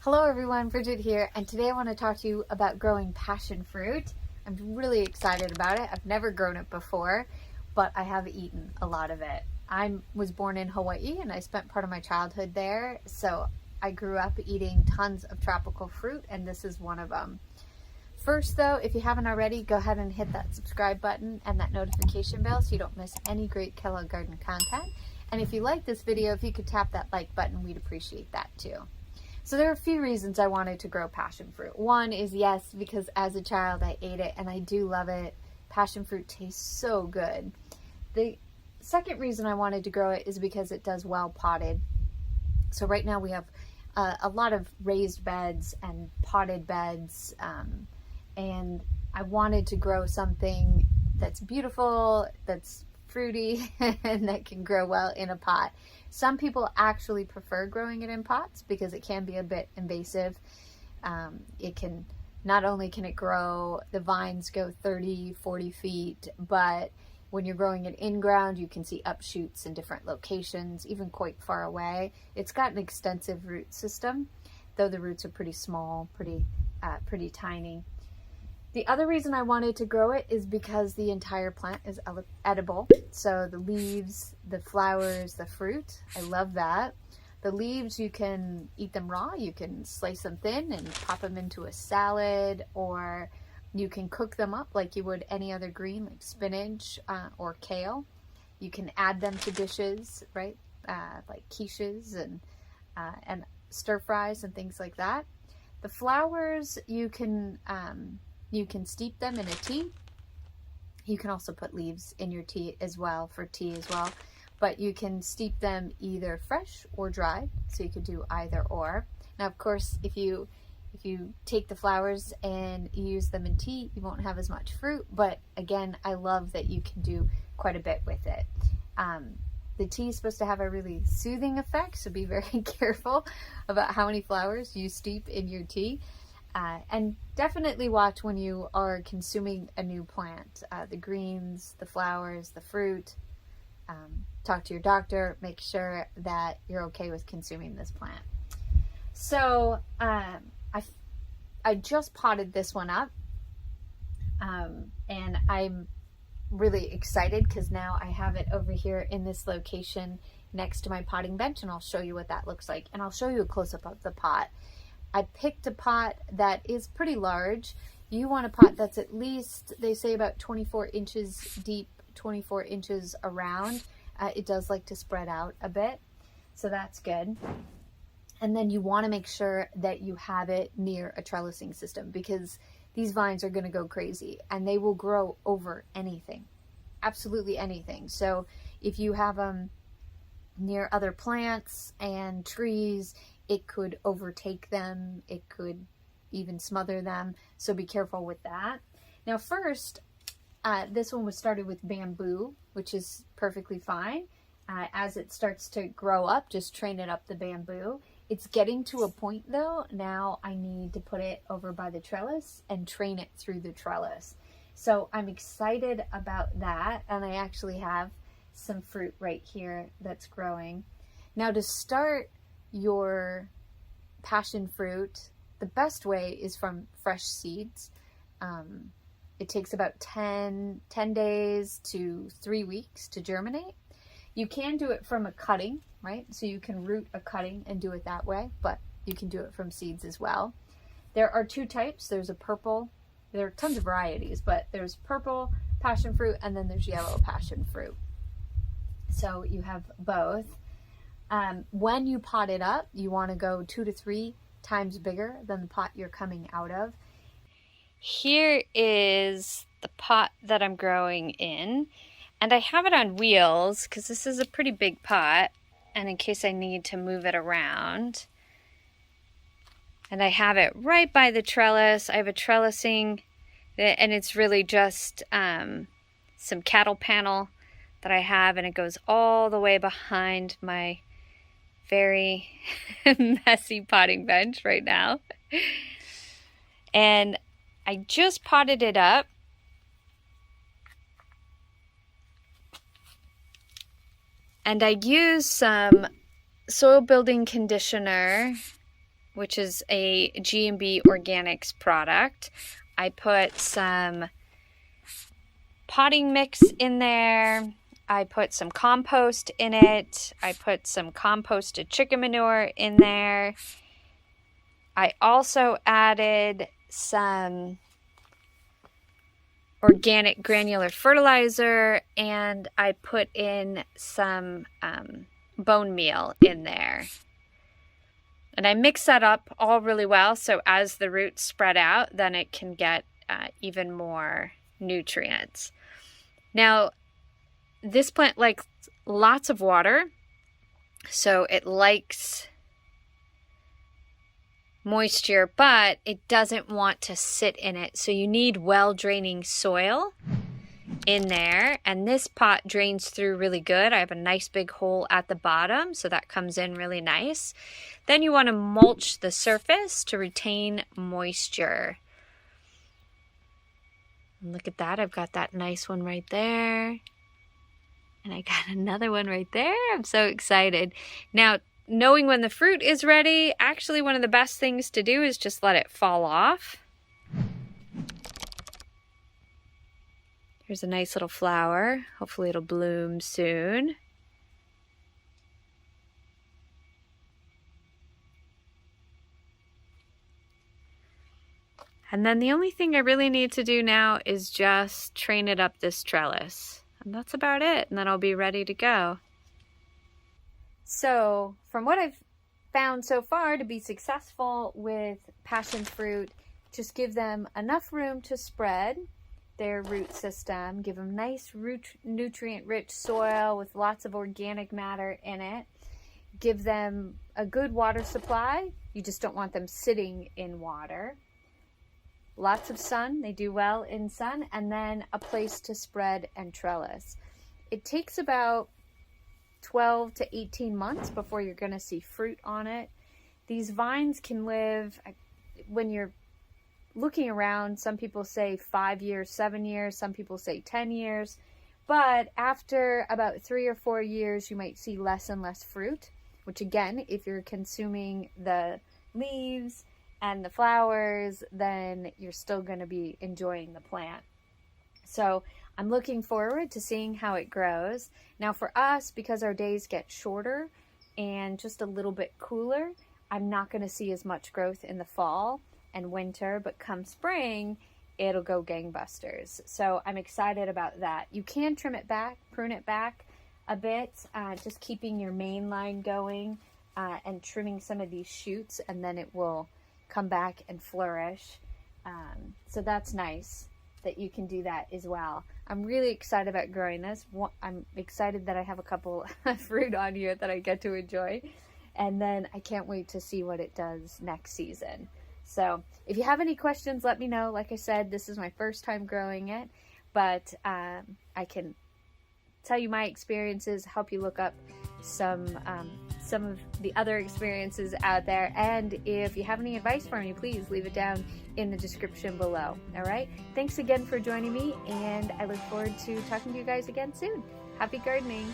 Hello everyone, Bridget here, and today I want to talk to you about growing passion fruit. I'm really excited about it. I've never grown it before, but I have eaten a lot of it. I was born in Hawaii and I spent part of my childhood there, so I grew up eating tons of tropical fruit, and this is one of them. First though, if you haven't already, go ahead and hit that subscribe button and that notification bell so you don't miss any great Kellogg Garden content. And if you like this video, if you could tap that like button, we'd appreciate that too. So there are a few reasons I wanted to grow passion fruit. One is, yes, because as a child I ate it and I do love it. Passion fruit tastes so good. The second reason I wanted to grow it is because it does well potted. So right now we have a lot of raised beds and potted beds, and I wanted to grow something that's beautiful, that's fruity, and that can grow well in a pot. Some people actually prefer growing it in pots because it can be a bit invasive. Not only can it grow, the vines go 30, 40 feet, but when you're growing it in ground, you can see upshoots in different locations, even quite far away. It's got an extensive root system, though the roots are pretty small, pretty tiny. The other reason I wanted to grow it is because the entire plant is edible. So the leaves, the flowers, the fruit, I love that. The leaves, you can eat them raw. You can slice them thin and pop them into a salad, or you can cook them up like you would any other green, like spinach or kale. You can add them to dishes, right? Like quiches and stir fries and things like that. The flowers, you can steep them in a tea. You can also put leaves in your tea as well, for tea as well. But you can steep them either fresh or dried, so you could do either or. Now, of course, if you take the flowers and use them in tea, you won't have as much fruit. But again, I love that you can do quite a bit with it. The tea is supposed to have a really soothing effect, so be very careful about how many flowers you steep in your tea. And definitely watch when you are consuming a new plant, the greens, the flowers, the fruit. Talk to your doctor, make sure that you're okay with consuming this plant. So I just potted this one up, and I'm really excited because now I have it over here in this location next to my potting bench, and I'll show you what that looks like, and I'll show you a close-up of the pot. I picked a pot that is pretty large. You want a pot that's at least, they say, about 24 inches deep, 24 inches around. It does like to spread out a bit, so that's good. And then you want to make sure that you have it near a trellising system, because these vines are going to go crazy and they will grow over anything, absolutely anything. So if you have them near other plants and trees, it could overtake them, it could even smother them, so be careful with that. Now first, this one was started with bamboo, which is perfectly fine. As it starts to grow up, just train it up the bamboo. It's getting to a point though, now I need to put it over by the trellis and train it through the trellis. So I'm excited about that, and I actually have some fruit right here that's growing. Now to start your passion fruit, the best way is from fresh seeds. It takes about 10 days to 3 weeks to germinate. You can do it from a cutting, right? So you can root a cutting and do it that way, but you can do it from seeds as well. There are two types. There's a purple, there are tons of varieties, but there's purple passion fruit and then there's yellow passion fruit. So you have both. When you pot it up, you want to go 2 to 3 times bigger than the pot you're coming out of. Here is the pot that I'm growing in, and I have it on wheels because this is a pretty big pot, and in case I need to move it around. And I have it right by the trellis. I have a trellising, and it's really just some cattle panel that I have, and it goes all the way behind my very messy potting bench right now. And I just potted it up. And I used some soil building conditioner which is a G&B Organics product. I put some potting mix in there. I put some compost in it. I put some composted chicken manure in there. I also added some organic granular fertilizer, and I put in some bone meal in there. And I mix that up all really well, so as the roots spread out, then it can get even more nutrients. Now, this plant likes lots of water, so it likes moisture, but it doesn't want to sit in it. So you need well-draining soil in there, and this pot drains through really good. I have a nice big hole at the bottom, so that comes in really nice. Then you want to mulch the surface to retain moisture. And look at that, I've got that nice one right there. And I got another one right there. I'm so excited. Now, knowing when the fruit is ready, actually one of the best things to do is just let it fall off. Here's a nice little flower. Hopefully it'll bloom soon. And then the only thing I really need to do now is just train it up this trellis. And that's about it, and then I'll be ready to go. So, from what I've found so far to be successful with passion fruit, just give them enough room to spread their root system, give them nice nutrient-rich soil with lots of organic matter in it, give them a good water supply. You just don't want them sitting in water. Lots of sun, they do well in sun, and then a place to spread and trellis. It takes about 12 to 18 months before you're going to see fruit on it. These vines can live, when you're looking around, some people say 5 years, 7 years, some people say 10 years, but after about 3 or 4 years, you might see less and less fruit, which again, if you're consuming the leaves and the flowers, then you're still going to be enjoying the plant. So I'm looking forward to seeing how it grows. Now for us, because our days get shorter and just a little bit cooler, I'm not going to see as much growth in the fall and winter, but come spring, it'll go gangbusters. So I'm excited about that. You can trim it back, prune it back a bit, just keeping your main line going and trimming some of these shoots, and then it will come back and flourish. So that's nice that you can do that as well. I'm really excited about growing this. I'm excited that I have a couple of fruit on here that I get to enjoy. And then I can't wait to see what it does next season. So if you have any questions, let me know. Like I said, this is my first time growing it, but I can tell you my experiences, help you look up some of the other experiences out there. And if you have any advice for me, please leave it down in the description below. All right. Thanks again for joining me, and I look forward to talking to you guys again soon. Happy gardening.